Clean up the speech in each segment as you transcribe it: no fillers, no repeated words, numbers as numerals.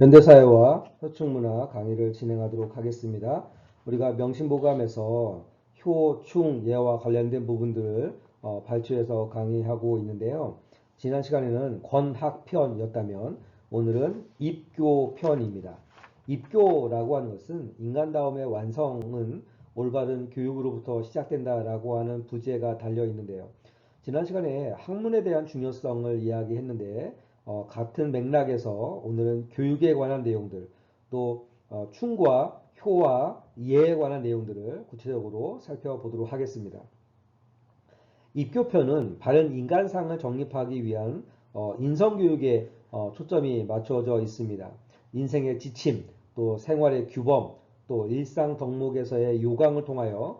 현대사회와 서충문화 강의를 진행하도록 하겠습니다. 우리가 명심보감에서 효, 충, 예와 관련된 부분들을 발췌해서 강의하고 있는데요. 지난 시간에는 권학편이었다면 오늘은 입교편입니다. 입교라고 하는 것은 인간다움의 완성은 올바른 교육으로부터 시작된다라고 하는 부제가 달려 있는데요. 지난 시간에 학문에 대한 중요성을 이야기했는데 같은 맥락에서 오늘은 교육에 관한 내용들 또 충과 효와 예에 관한 내용들을 구체적으로 살펴보도록 하겠습니다. 입교편은 바른 인간상을 정립하기 위한 인성교육에 초점이 맞춰져 있습니다. 인생의 지침, 또 생활의 규범, 또 일상 덕목에서의 요강을 통하여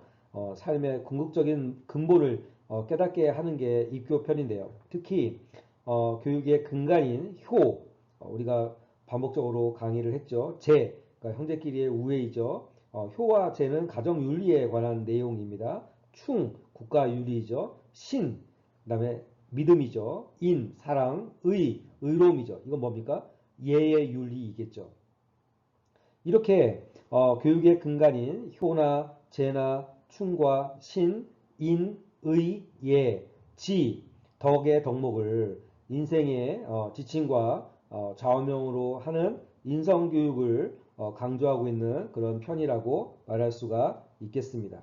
삶의 궁극적인 근본을 깨닫게 하는 게 입교편인데요. 특히 교육의 근간인 효, 우리가 반복적으로 강의를 했죠. 재, 그러니까 형제끼리의 우애이죠. 효와 재는 가정윤리에 관한 내용입니다. 충, 국가윤리이죠. 신, 그 다음에 믿음이죠. 인, 사랑, 의로움이죠. 이건 뭡니까? 예의 윤리이겠죠. 이렇게 교육의 근간인 효나 재나 충과 신, 인, 예, 지, 덕의 덕목을 인생의 지침과 좌우명으로 하는 인성교육을 강조하고 있는 그런 편이라고 말할 수가 있겠습니다.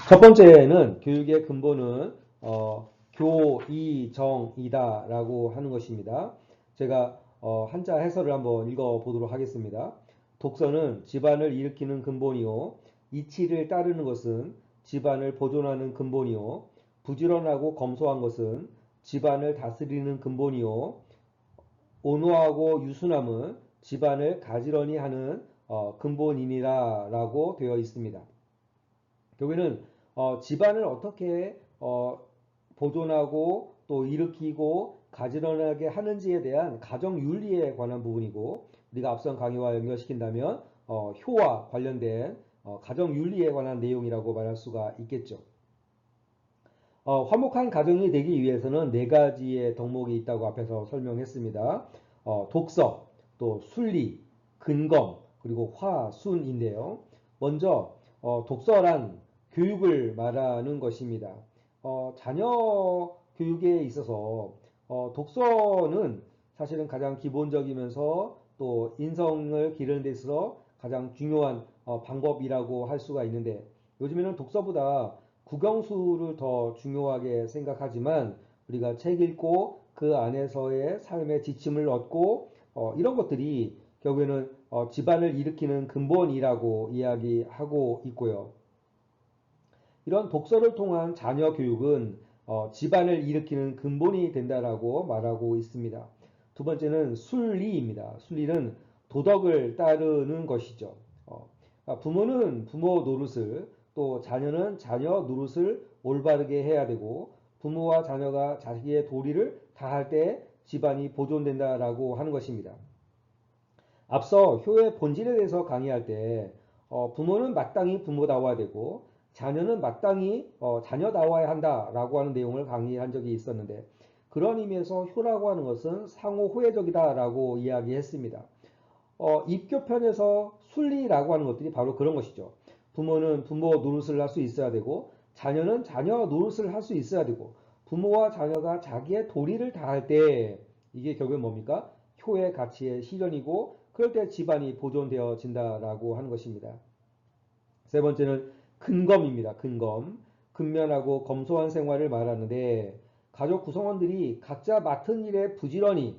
첫 번째는 교육의 근본은 교이정이다 라고 하는 것입니다. 제가 한자 해설을 한번 읽어보도록 하겠습니다. 독서는 집안을 일으키는 근본이요, 이치를 따르는 것은 집안을 보존하는 근본이요, 부지런하고 검소한 것은 집안을 다스리는 근본이요, 온화하고 유순함은 집안을 가지런히 하는 근본이니라 라고 되어 있습니다. 결국에는 집안을 어떻게 보존하고 또 일으키고 가지런하게 하는지에 대한 가정 윤리에 관한 부분이고, 우리가 앞선 강의와 연결시킨다면 효와 관련된 가정 윤리에 관한 내용이라고 말할 수가 있겠죠. 화목한 가정이 되기 위해서는 네 가지의 덕목이 있다고 앞에서 설명했습니다. 독서, 또 순리, 근검, 그리고 화순인데요. 먼저 독서란 교육을 말하는 것입니다. 자녀 교육에 있어서 독서는 사실은 가장 기본적이면서 또 인성을 기르는 데 있어서 가장 중요한 방법이라고 할 수가 있는데, 요즘에는 독서보다 국영수를 더 중요하게 생각하지만 우리가 책 읽고 그 안에서의 삶의 지침을 얻고 이런 것들이 결국에는 집안을 일으키는 근본이라고 이야기하고 있고요. 이런 독서를 통한 자녀 교육은 집안을 일으키는 근본이 된다라고 말하고 있습니다. 두 번째는 순리입니다. 순리는 도덕을 따르는 것이죠. 부모는 부모 노릇을, 또 자녀는 자녀 노릇을 올바르게 해야 되고, 부모와 자녀가 자기의 도리를 다할 때 집안이 보존된다라고 하는 것입니다. 앞서 효의 본질에 대해서 강의할 때 부모는 마땅히 부모다워야 되고 자녀는 마땅히 자녀다워야 한다라고 하는 내용을 강의한 적이 있었는데, 그런 의미에서 효라고 하는 것은 상호 호혜적이다라고 이야기했습니다. 입교편에서 순리라고 하는 것들이 바로 그런 것이죠. 부모는 부모 노릇을 할 수 있어야 되고 자녀는 자녀 노릇을 할 수 있어야 되고, 부모와 자녀가 자기의 도리를 다할 때 이게 결국은 뭡니까? 효의 가치의 실현이고, 그럴 때 집안이 보존되어진다라고 하는 것입니다. 세 번째는 근검입니다. 근검. 근면하고 검소한 생활을 말하는데, 가족 구성원들이 각자 맡은 일에 부지런히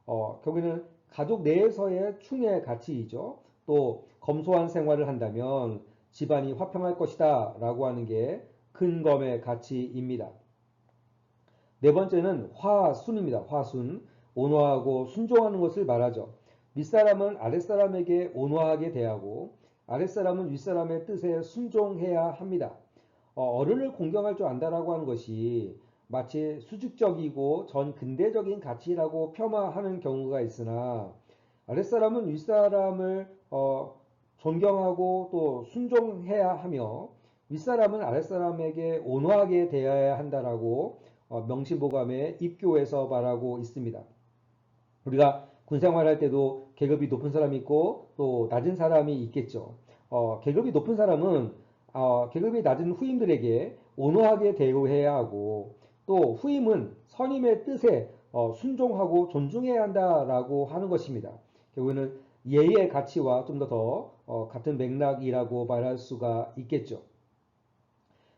결국에는 가족 내에서의 충의 가치이죠. 또 검소한 생활을 한다면 집안이 화평할 것이다 라고 하는 게 근검의 가치입니다. 네 번째는 화순입니다. 화순. 온화하고 순종하는 것을 말하죠. 윗사람은 아랫사람에게 온화하게 대하고 아랫사람은 윗사람의 뜻에 순종해야 합니다. 어른을 공경할 줄 안다라고 하는 것이 마치 수직적이고 전 근대적인 가치라고 폄하하는 경우가 있으나, 아랫사람은 윗사람을 존경하고 또 순종해야 하며 윗사람은 아랫사람에게 온화하게 대해야 한다라고 명심보감의 입교에서 말하고 있습니다. 우리가 군 생활할 때도 계급이 높은 사람이 있고 또 낮은 사람이 있겠죠. 계급이 높은 사람은 계급이 낮은 후임들에게 온화하게 대우해야 하고 또 후임은 선임의 뜻에 순종하고 존중해야 한다라고 하는 것입니다. 결국에는 예의 가치와 좀 더 같은 맥락이라고 말할 수가 있겠죠.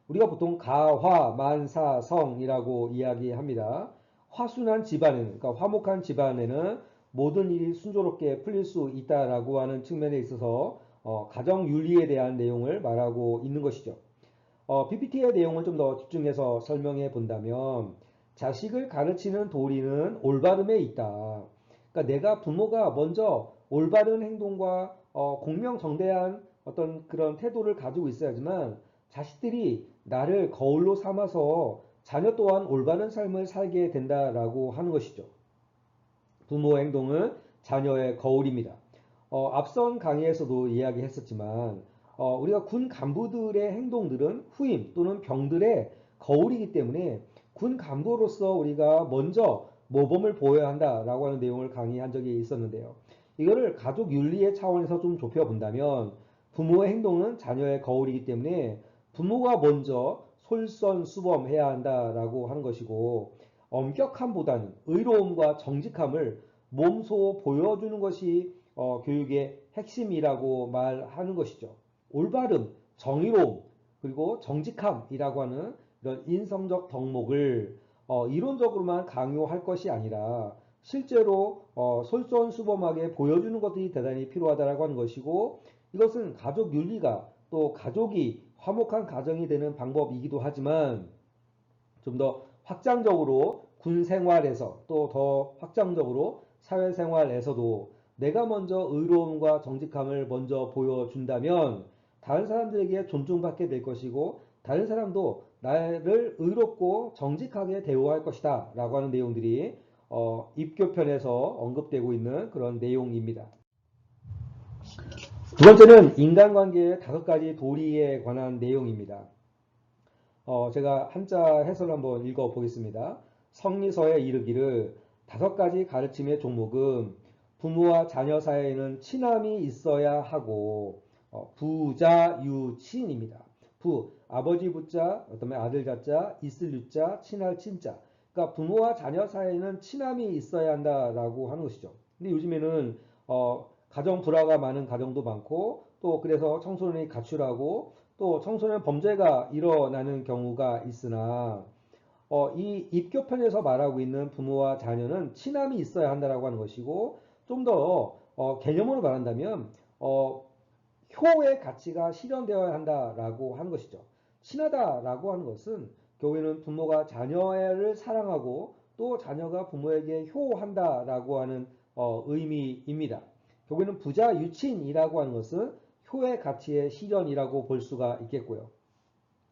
우리가 보통 가화, 만사, 성이라고 이야기합니다. 화순한 집안에는, 그러니까 화목한 집안에는 모든 일이 순조롭게 풀릴 수 있다라고 하는 측면에 있어서 가정 윤리에 대한 내용을 말하고 있는 것이죠. PPT의 내용을 좀 더 집중해서 설명해 본다면 자식을 가르치는 도리는 올바름에 있다. 그러니까 내가 부모가 먼저 올바른 행동과 공명정대한 어떤 그런 태도를 가지고 있어야지만 자식들이 나를 거울로 삼아서 자녀 또한 올바른 삶을 살게 된다라고 하는 것이죠. 부모의 행동은 자녀의 거울입니다. 앞선 강의에서도 이야기했었지만 우리가 군 간부들의 행동들은 후임 또는 병들의 거울이기 때문에 군 간부로서 우리가 먼저 모범을 보여야 한다라고 하는 내용을 강의한 적이 있었는데요. 이거를 가족 윤리의 차원에서 좀 좁혀본다면 부모의 행동은 자녀의 거울이기 때문에 부모가 먼저 솔선수범해야 한다라고 하는 것이고 엄격함보다는 의로움과 정직함을 몸소 보여주는 것이 교육의 핵심이라고 말하는 것이죠. 올바름, 정의로움, 그리고 정직함이라고 하는 이런 인성적 덕목을 이론적으로만 강요할 것이 아니라 실제로 솔선수범하게 보여주는 것들이 대단히 필요하다고 하는 것이고 이것은 가족 윤리가 또 가족이 화목한 가정이 되는 방법이기도 하지만 좀 더 확장적으로 군 생활에서 또 더 확장적으로 사회생활에서도 내가 먼저 의로움과 정직함을 먼저 보여준다면 다른 사람들에게 존중받게 될 것이고 다른 사람도 나를 의롭고 정직하게 대우할 것이다 라고 하는 내용들이 입교편에서 언급되고 있는 그런 내용입니다. 두 번째는 인간관계의 5가지 도리에 관한 내용입니다. 제가 한자 해설을 한번 읽어 보겠습니다. 성리서에 이르기를 5가지 가르침의 종목은 부모와 자녀 사이에는 친함이 있어야 하고 부자 유친입니다. 아버지 부자, 그다음에 아들 자자, 있을 유자, 친할 친자. 그러니까 부모와 자녀 사이에는 친함이 있어야 한다라고 하는 것이죠. 근데 요즘에는 가정 불화가 많은 가정도 많고 또 그래서 청소년이 가출하고 또 청소년 범죄가 일어나는 경우가 있으나 이 입교편에서 말하고 있는 부모와 자녀는 친함이 있어야 한다라고 하는 것이고 좀 더 개념으로 말한다면 효의 가치가 실현되어야 한다라고 하는 것이죠. 친하다라고 하는 것은 결국에는 부모가 자녀를 사랑하고 또 자녀가 부모에게 효한다라고 하는 의미입니다. 결국에는 부자 유친이라고 하는 것은 효의 가치의 실현이라고 볼 수가 있겠고요.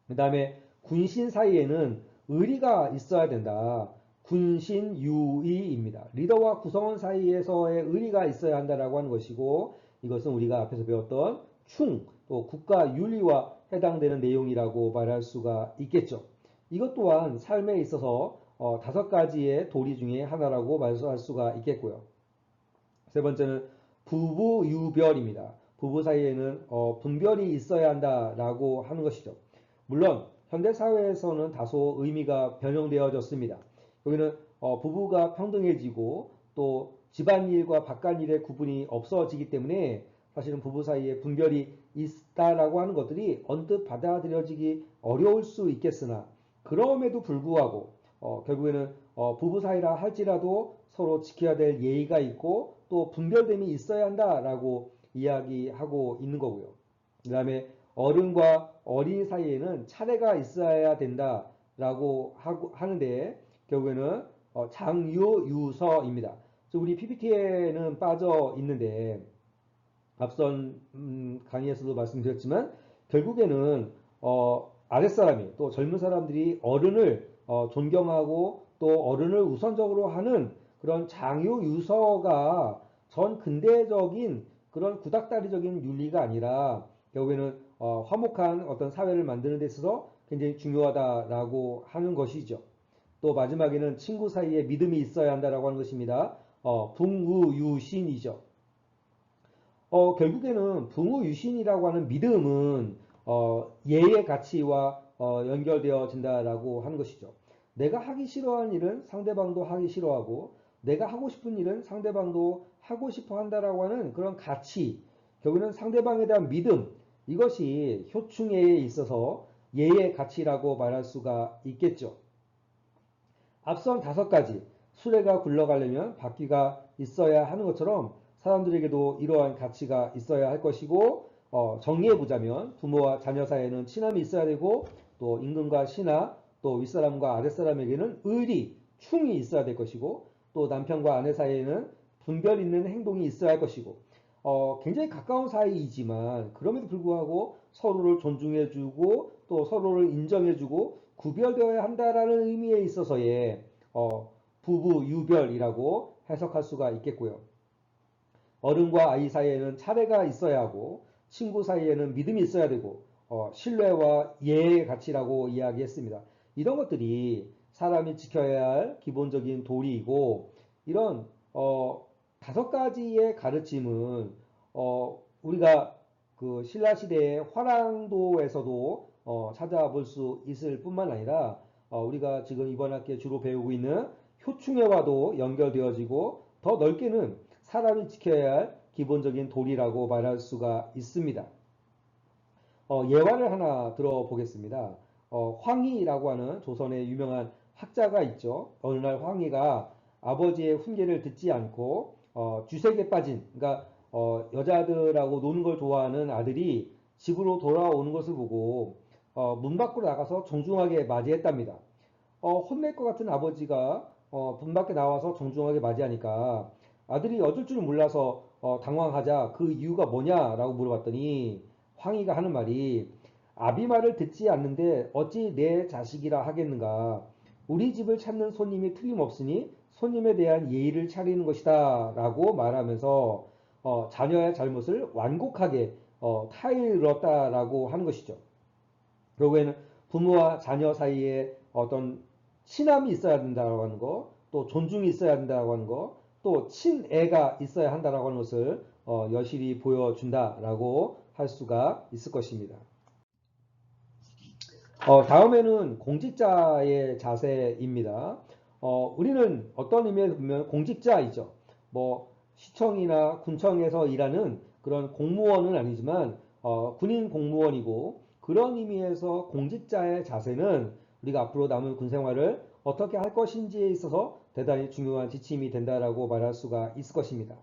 그 다음에 군신 사이에는 의리가 있어야 된다. 군신유의입니다. 리더와 구성원 사이에서의 의리가 있어야 한다라고 하는 것이고 이것은 우리가 앞에서 배웠던 충, 또 국가 윤리와 해당되는 내용이라고 말할 수가 있겠죠. 이것 또한 삶에 있어서 5가지의 도리 중에 하나라고 말할 수가 있겠고요. 세 번째는 부부유별입니다. 부부 사이에는 분별이 있어야 한다라고 하는 것이죠. 물론 현대사회에서는 다소 의미가 변형되어졌습니다. 여기는 부부가 평등해지고 또 집안일과 바깥일의 구분이 없어지기 때문에 사실은 부부 사이에 분별이 있다라고 하는 것들이 언뜻 받아들여지기 어려울 수 있겠으나 그럼에도 불구하고 결국에는 부부 사이라 할지라도 서로 지켜야 될 예의가 있고 또 분별됨이 있어야 한다라고 이야기하고 있는 거고요. 그 다음에 어른과 어린이 사이에는 차례가 있어야 된다라고 하는데 결국에는 장유유서입니다. 우리 PPT에는 빠져 있는데 앞선 강의에서도 말씀드렸지만 결국에는 아랫사람이 또 젊은 사람들이 어른을 존경하고 또 어른을 우선적으로 하는 그런 장유유서가 전 근대적인 그런 구닥다리적인 윤리가 아니라 결국에는 화목한 어떤 사회를 만드는 데 있어서 굉장히 중요하다라고 하는 것이죠. 또 마지막에는 친구 사이에 믿음이 있어야 한다라고 하는 것입니다. 붕우유신이죠. 결국에는 붕우유신이라고 하는 믿음은 예의 가치와 연결되어진다라고 하는 것이죠. 내가 하기 싫어하는 일은 상대방도 하기 싫어하고 내가 하고 싶은 일은 상대방도 하고 싶어 한다라고 하는 그런 가치, 결국에는 상대방에 대한 믿음, 이것이 효충에 있어서 예의 가치라고 말할 수가 있겠죠. 앞선 5가지 수레가 굴러가려면 바퀴가 있어야 하는 것처럼 사람들에게도 이러한 가치가 있어야 할 것이고, 정리해 보자면 부모와 자녀 사이에는 친함이 있어야 되고, 또 임금과 신하, 또 윗사람과 아랫사람에게는 의리, 충이 있어야 될 것이고, 또 남편과 아내 사이에는 분별 있는 행동이 있어야 할 것이고, 굉장히 가까운 사이이지만 그럼에도 불구하고 서로를 존중해주고 또 서로를 인정해주고 구별되어야 한다라는 의미에 있어서의 부부 유별이라고 해석할 수가 있겠고요. 어른과 아이 사이에는 차례가 있어야 하고 친구 사이에는 믿음이 있어야 되고 신뢰와 예의 가치라고 이야기했습니다. 이런 것들이 사람이 지켜야 할 기본적인 도리이고 이런 5가지의 가르침은 우리가 그 신라 시대의 화랑도에서도 찾아볼 수 있을 뿐만 아니라 우리가 지금 이번 학기에 주로 배우고 있는 효충해와도 연결되어지고 더 넓게는 사람이 지켜야 할 기본적인 도리라고 말할 수가 있습니다. 예화를 하나 들어보겠습니다. 황희라고 하는 조선의 유명한 학자가 있죠. 어느 날 황희가 아버지의 훈계를 듣지 않고 쥐색에 빠진, 그러니까 여자들하고 노는 걸 좋아하는 아들이 집으로 돌아오는 것을 보고 문 밖으로 나가서 정중하게 맞이했답니다. 혼낼 것 같은 아버지가 문 밖에 나와서 정중하게 맞이하니까 아들이 어쩔 줄 몰라서 당황하자 그 이유가 뭐냐라고 물어봤더니 황희가 하는 말이 아비 말을 듣지 않는데 어찌 내 자식이라 하겠는가. 우리 집을 찾는 손님이 틀림없으니 손님에 대한 예의를 차리는 것이다 라고 말하면서 자녀의 잘못을 완곡하게 타일렀다라고 하는 것이죠. 결국에는 부모와 자녀 사이에 어떤 친함이 있어야 된다고 하는 거, 또 존중이 있어야 된다고 하는 거, 또 친애가 있어야 한다고 하는 것을 여실히 보여준다라고 할 수가 있을 것입니다. 다음에는 공직자의 자세입니다. 우리는 어떤 의미에서 보면 공직자이죠. 뭐 시청이나 군청에서 일하는 그런 공무원은 아니지만 군인 공무원이고 그런 의미에서 공직자의 자세는 우리가 앞으로 남은 군 생활을 어떻게 할 것인지에 있어서 대단히 중요한 지침이 된다라고 말할 수가 있을 것입니다.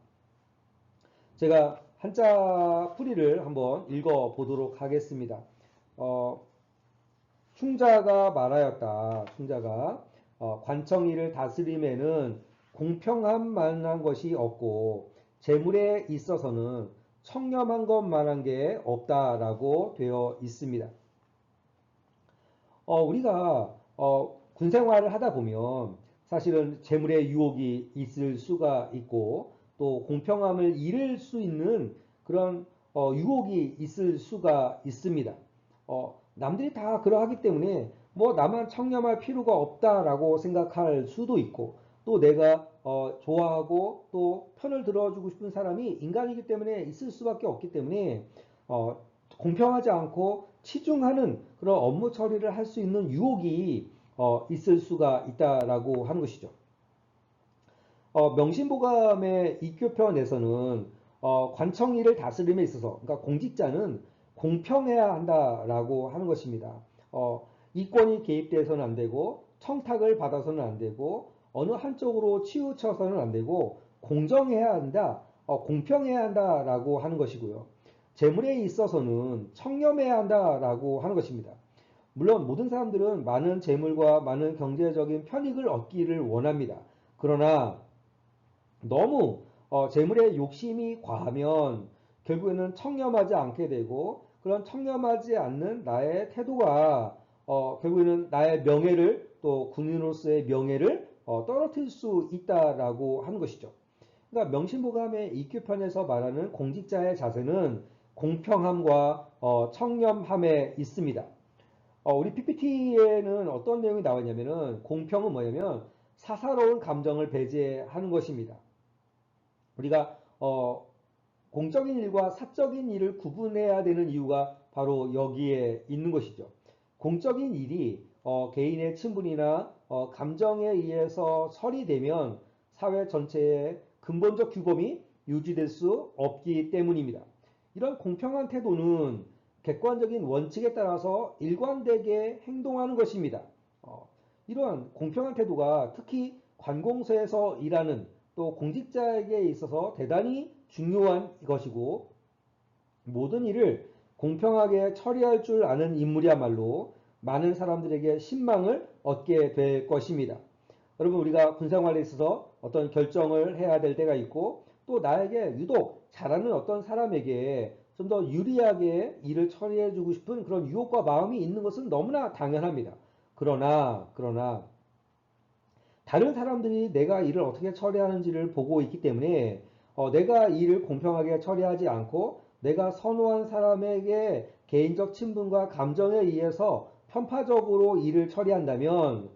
제가 한자 풀이를 한번 읽어 보도록 하겠습니다. 충자가 말하였다. 충자가 관청일을 다스림에는 공평함만한 것이 없고 재물에 있어서는 청렴한 것만한 게 없다라고 되어 있습니다. 우리가 군 생활을 하다 보면 사실은 재물의 유혹이 있을 수가 있고 또 공평함을 잃을 수 있는 그런 유혹이 있을 수가 있습니다. 남들이 다 그러하기 때문에 뭐 나만 청렴할 필요가 없다라고 생각할 수도 있고 또 내가 좋아하고 또 편을 들어주고 싶은 사람이 인간이기 때문에 있을 수밖에 없기 때문에 공평하지 않고 치중하는 그런 업무 처리를 할 수 있는 유혹이 있을 수가 있다라고 하는 것이죠. 명심보감의 이교편에서는 관청일을 다스림에 있어서 그러니까 공직자는 공평해야 한다라고 하는 것입니다. 이권이 개입돼서는 안 되고 청탁을 받아서는 안 되고 어느 한쪽으로 치우쳐서는 안 되고 공정해야 한다, 공평해야 한다라고 하는 것이고요. 재물에 있어서는 청렴해야 한다라고 하는 것입니다. 물론 모든 사람들은 많은 재물과 많은 경제적인 편익을 얻기를 원합니다. 그러나 너무 재물에 욕심이 과하면 결국에는 청렴하지 않게 되고 그런 청렴하지 않는 나의 태도가 결국에는 나의 명예를 또 군인으로서의 명예를 떨어뜨릴 수 있다라고 하는 것이죠. 그러니까 명심보감의 이규편에서 말하는 공직자의 자세는 공평함과 청렴함에 있습니다. 우리 PPT에는 어떤 내용이 나와 있냐면은 공평은 뭐냐면 사사로운 감정을 배제하는 것입니다. 우리가 공적인 일과 사적인 일을 구분해야 되는 이유가 바로 여기에 있는 것이죠. 공적인 일이 개인의 친분이나 감정에 의해서 처리되면 사회 전체의 근본적 규범이 유지될 수 없기 때문입니다. 이런 공평한 태도는 객관적인 원칙에 따라서 일관되게 행동하는 것입니다. 어, 이러한 공평한 태도가 특히 관공서에서 일하는 또 공직자에게 있어서 대단히 중요한 것이고 모든 일을 공평하게 처리할 줄 아는 인물이야말로 많은 사람들에게 신망을 얻게 될 것입니다. 여러분 우리가 군생활에 있어서 어떤 결정을 해야 될 때가 있고 또 나에게 유독 잘하는 어떤 사람에게 좀 더 유리하게 일을 처리해 주고 싶은 그런 유혹과 마음이 있는 것은 너무나 당연합니다. 그러나 다른 사람들이 내가 일을 어떻게 처리하는지를 보고 있기 때문에 내가 일을 공평하게 처리하지 않고 내가 선호한 사람에게 개인적 친분과 감정에 의해서 편파적으로 일을 처리한다면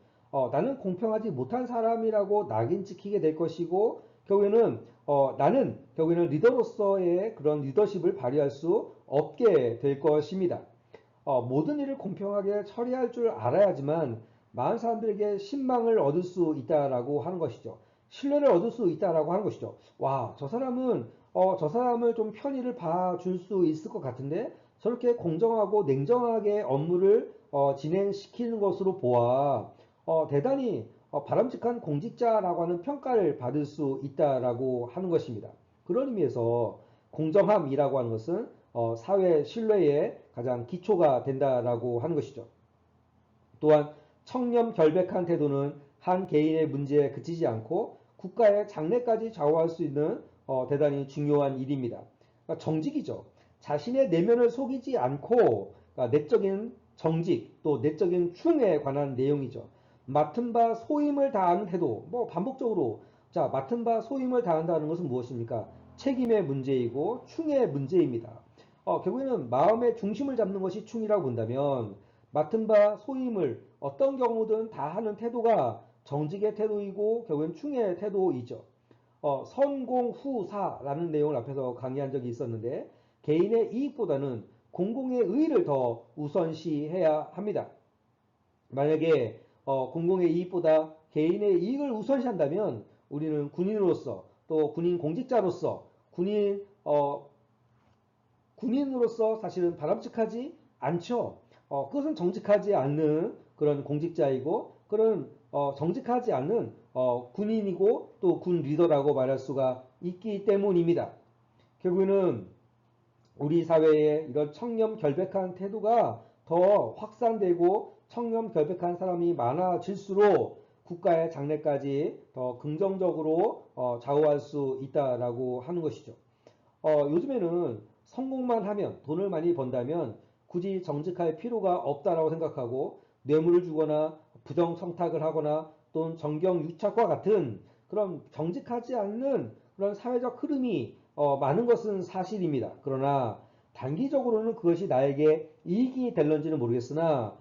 나는 공평하지 못한 사람이라고 낙인 찍히게 될 것이고 나는 결국에는 리더로서의 그런 리더십을 발휘할 수 없게 될 것입니다. 모든 일을 공평하게 처리할 줄 알아야지만 많은 사람들에게 신망을 얻을 수 있다라고 하는 것이죠. 신뢰를 얻을 수 있다라고 하는 것이죠. 와, 저 사람을 좀 편의를 봐줄 수 있을 것 같은데 저렇게 공정하고 냉정하게 업무를 진행시키는 것으로 보아 대단히 바람직한 공직자라고 하는 평가를 받을 수 있다라고 하는 것입니다. 그런 의미에서 공정함이라고 하는 것은 사회 신뢰의 가장 기초가 된다라고 하는 것이죠. 또한 청렴결백한 태도는 한 개인의 문제에 그치지 않고 국가의 장래까지 좌우할 수 있는 대단히 중요한 일입니다. 그러니까 정직이죠. 자신의 내면을 속이지 않고 그러니까 내적인 정직 또 내적인 충에 관한 내용이죠. 맡은 바 소임을 다하는 태도. 뭐 반복적으로 맡은 바 소임을 다한다는 것은 무엇입니까? 책임의 문제이고 충의 문제입니다. 결국에는 마음의 중심을 잡는 것이 충이라고 본다면 맡은 바 소임을 어떤 경우든 다 하는 태도가 정직의 태도이고 결국엔 충의 태도이죠. 선공후사라는 내용을 앞에서 강의한 적이 있었는데 개인의 이익보다는 공공의 의의를 더 우선시해야 합니다. 만약에 공공의 이익보다 개인의 이익을 우선시한다면 우리는 군인으로서 또 군인 공직자로서 군인으로서 사실은 바람직하지 않죠. 그것은 정직하지 않는 그런 공직자이고 그런 정직하지 않는 군인이고 또 군 리더라고 말할 수가 있기 때문입니다. 결국에는 우리 사회에 이런 청렴결백한 태도가 더 확산되고 청렴결백한 사람이 많아질수록 국가의 장래까지 더 긍정적으로 좌우할 수 있다라고 하는 것이죠. 요즘에는 성공만 하면 돈을 많이 번다면 굳이 정직할 필요가 없다라고 생각하고 뇌물을 주거나 부정 청탁을 하거나 또는 정경 유착과 같은 그런 정직하지 않는 그런 사회적 흐름이 많은 것은 사실입니다. 그러나 단기적으로는 그것이 나에게 이익이 될런지는 모르겠으나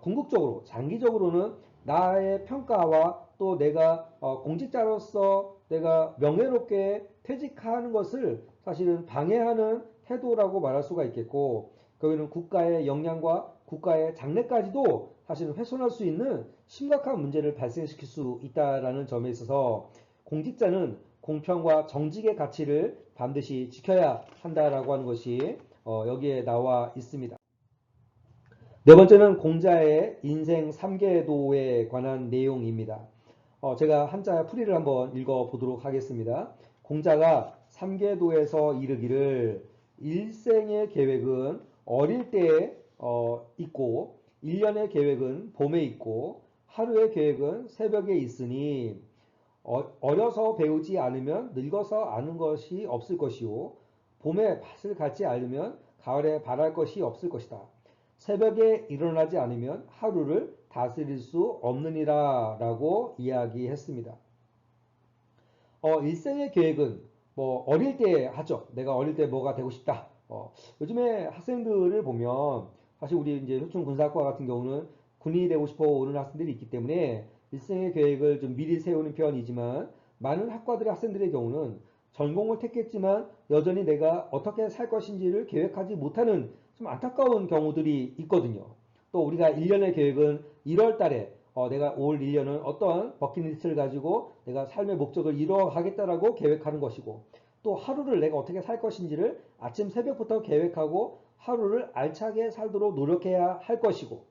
궁극적으로 장기적으로는 나의 평가와 또 내가 공직자로서 내가 명예롭게 퇴직하는 것을 사실은 방해하는 태도라고 말할 수가 있겠고 거기는 국가의 역량과 국가의 장래까지도 사실은 훼손할 수 있는 심각한 문제를 발생시킬 수 있다라는 점에 있어서 공직자는 공평과 정직의 가치를 반드시 지켜야 한다라고 하는 것이 여기에 나와 있습니다. 네 번째는 공자의 인생 3계도에 관한 내용입니다. 제가 한자 풀이를 한번 읽어보도록 하겠습니다. 공자가 3계도에서 이르기를 일생의 계획은 어릴 때에 있고 1년의 계획은 봄에 있고 하루의 계획은 새벽에 있으니 어려서 배우지 않으면 늙어서 아는 것이 없을 것이요 봄에 밭을 갖지 않으면 가을에 발할 것이 없을 것이다. 새벽에 일어나지 않으면 하루를 다스릴 수 없느니라 라고 이야기했습니다. 일생의 계획은 뭐 어릴 때 하죠. 내가 어릴 때 뭐가 되고 싶다. 요즘에 학생들을 보면 사실 우리 이제 효충군사학과 같은 경우는 군인이 되고 싶어 오는 학생들이 있기 때문에 일생의 계획을 좀 미리 세우는 편이지만 많은 학과들의 학생들의 경우는 전공을 택했지만 여전히 내가 어떻게 살 것인지를 계획하지 못하는 좀 안타까운 경우들이 있거든요. 또 우리가 1년의 계획은 1월 달에 내가 올 1년은 어떠한 버킷리스트를 가지고 내가 삶의 목적을 이루어가겠다라고 계획하는 것이고, 또 하루를 내가 어떻게 살 것인지를 아침 새벽부터 계획하고 하루를 알차게 살도록 노력해야 할 것이고,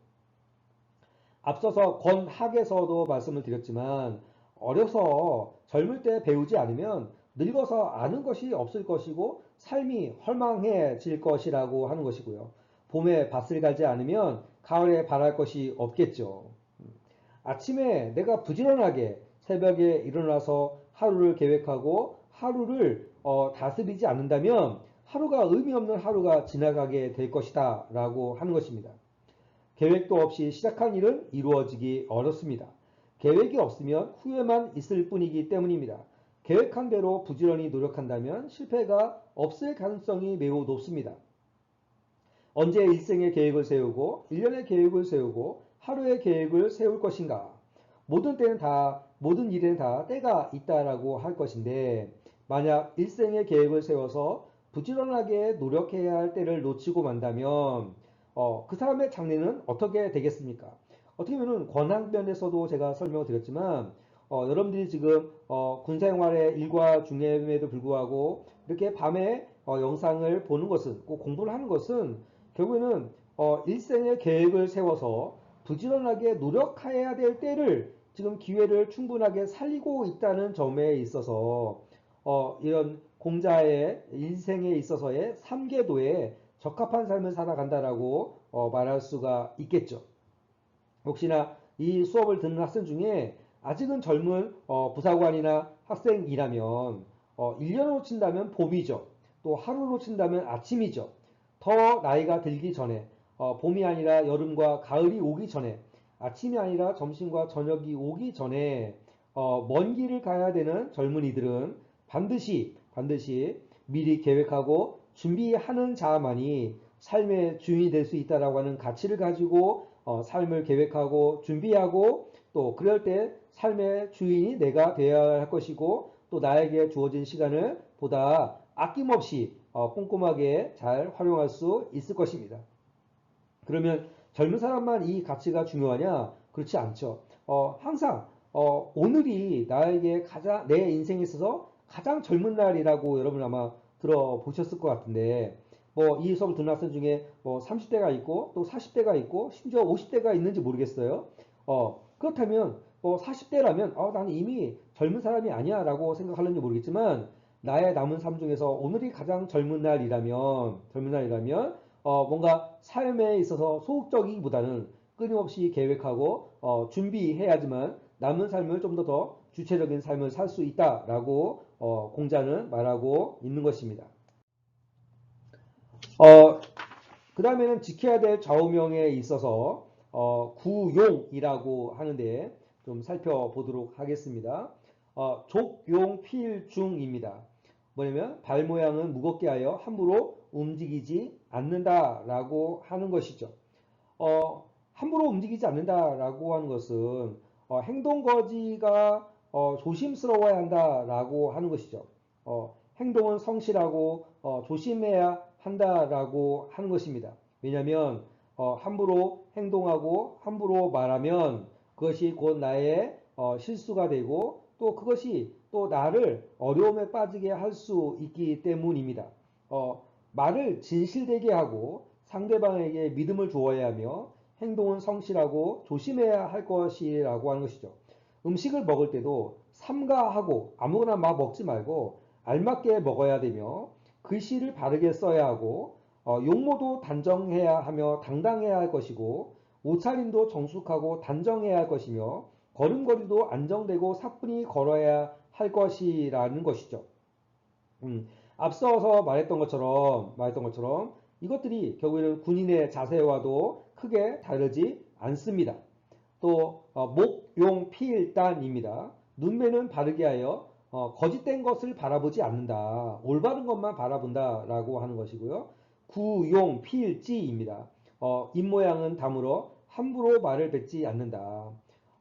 앞서서 권학에서도 말씀을 드렸지만 어려서 젊을 때 배우지 않으면 늙어서 아는 것이 없을 것이고 삶이 헐망해질 것이라고 하는 것이고요. 봄에 밭을 갈지 않으면 가을에 바랄 것이 없겠죠. 아침에 내가 부지런하게 새벽에 일어나서 하루를 계획하고 하루를 다스리지 않는다면 하루가 의미 없는 하루가 지나가게 될 것이다 라고 하는 것입니다. 계획도 없이 시작한 일은 이루어지기 어렵습니다. 계획이 없으면 후회만 있을 뿐이기 때문입니다. 계획한 대로 부지런히 노력한다면 실패가 없을 가능성이 매우 높습니다. 언제 일생의 계획을 세우고 1년의 계획을 세우고 하루의 계획을 세울 것인가? 모든 때는 다, 모든 일에는 다 때가 있다라고 할 것인데, 만약 일생의 계획을 세워서 부지런하게 노력해야 할 때를 놓치고 만다면 그 사람의 장래는 어떻게 되겠습니까? 어떻게 보면 권한면에서도 제가 설명을 드렸지만 여러분들이 지금 군생활의 일과 중임에도 불구하고 이렇게 밤에 영상을 보는 것은, 꼭 공부를 하는 것은 결국에는 일생의 계획을 세워서 부지런하게 노력해야 될 때를 지금 기회를 충분하게 살리고 있다는 점에 있어서 이런 공자의 인생에 있어서의 삼계도에 적합한 삶을 살아간다라고 말할 수가 있겠죠. 혹시나 이 수업을 듣는 학생 중에 아직은 젊은 부사관이나 학생이라면 1년으로 친다면 봄이죠. 또 하루로 친다면 아침이죠. 더 나이가 들기 전에 봄이 아니라 여름과 가을이 오기 전에, 아침이 아니라 점심과 저녁이 오기 전에 먼 길을 가야 되는 젊은이들은 반드시 미리 계획하고 준비하는 자만이 삶의 주인이 될 수 있다라고 하는 가치를 가지고 삶을 계획하고 준비하고, 또 그럴 때 삶의 주인이 내가 되어야 할 것이고, 또 나에게 주어진 시간을 보다 아낌없이 꼼꼼하게 잘 활용할 수 있을 것입니다. 그러면 젊은 사람만 이 가치가 중요하냐? 그렇지 않죠. 항상 오늘이 나에게 가장 내 인생에 있어서 가장 젊은 날이라고 여러분 아마 들어보셨을 것 같은데, 뭐 이 수업을 듣는 학생 중에 뭐 30대가 있고 또 40대가 있고 심지어 50대가 있는지 모르겠어요. 그렇다면 뭐 40대라면 나는 이미 젊은 사람이 아니야 라고 생각하는지 모르겠지만, 나의 남은 삶 중에서 오늘이 가장 젊은 날이라면 뭔가 삶에 있어서 소극적이기보다는 끊임없이 계획하고 준비해야지만 남은 삶을 좀 더 주체적인 삶을 살 수 있다라고 공자는 말하고 있는 것입니다. 그 다음에는 지켜야 될 좌우명에 있어서 구용이라고 하는데 좀 살펴보도록 하겠습니다. 족용필중입니다. 뭐냐면 발 모양은 무겁게 하여 함부로 움직이지 않는다라고 하는 것이죠. 함부로 움직이지 않는다라고 하는 것은 행동 거지가 조심스러워야 한다라고 하는 것이죠. 행동은 성실하고 조심해야 한다라고 하는 것입니다. 왜냐하면 함부로 행동하고 함부로 말하면 그것이 곧 나의 실수가 되고, 또 그것이 또 나를 어려움에 빠지게 할 수 있기 때문입니다. 말을 진실되게 하고 상대방에게 믿음을 주어야 하며 행동은 성실하고 조심해야 할 것이라고 하는 것이죠. 음식을 먹을 때도 삼가하고 아무거나 막 먹지 말고 알맞게 먹어야 되며, 글씨를 바르게 써야 하고 용모도 단정해야 하며 당당해야 할 것이고, 옷차림도 정숙하고 단정해야 할 것이며, 걸음걸이도 안정되고 사뿐히 걸어야 할 것이라는 것이죠. 앞서서 말했던 것처럼 이것들이 결국에는 군인의 자세와도 크게 다르지 않습니다. 또 목용필단입니다. 눈매는 바르게 하여 거짓된 것을 바라보지 않는다. 올바른 것만 바라본다 라고 하는 것이고요. 구용필지입니다. 입모양은 다물어 함부로 말을 뱉지 않는다.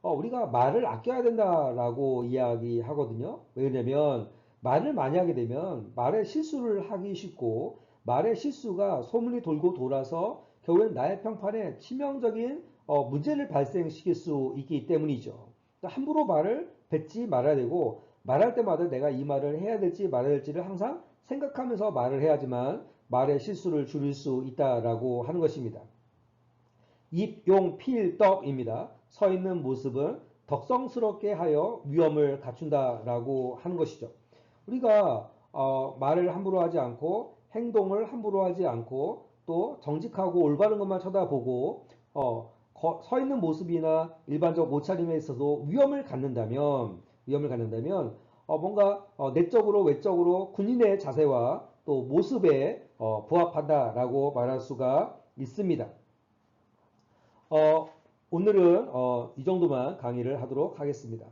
우리가 말을 아껴야 된다라고 이야기하거든요. 왜냐면 말을 많이 하게 되면 말에 실수를 하기 쉽고 말의 실수가 소문이 돌고 돌아서 결국엔 나의 평판에 치명적인 문제를 발생시킬 수 있기 때문이죠. 그러니까 함부로 말을 뱉지 말아야 되고 말할 때마다 내가 이 말을 해야 될지 말아야 될지를 항상 생각하면서 말을 해야지만 말의 실수를 줄일 수 있다라고 하는 것입니다. 입, 용, 필, 떡입니다. 서 있는 모습은 덕성스럽게 하여 위엄을 갖춘다라고 하는 것이죠. 우리가 말을 함부로 하지 않고 행동을 함부로 하지 않고 또 정직하고 올바른 것만 쳐다보고 서 있는 모습이나 일반적 옷차림에 있어도 위험을 갖는다면 뭔가 내적으로 외적으로 군인의 자세와 또 모습에 부합한다라고 말할 수가 있습니다. 어, 오늘은 이 정도만 강의를 하도록 하겠습니다.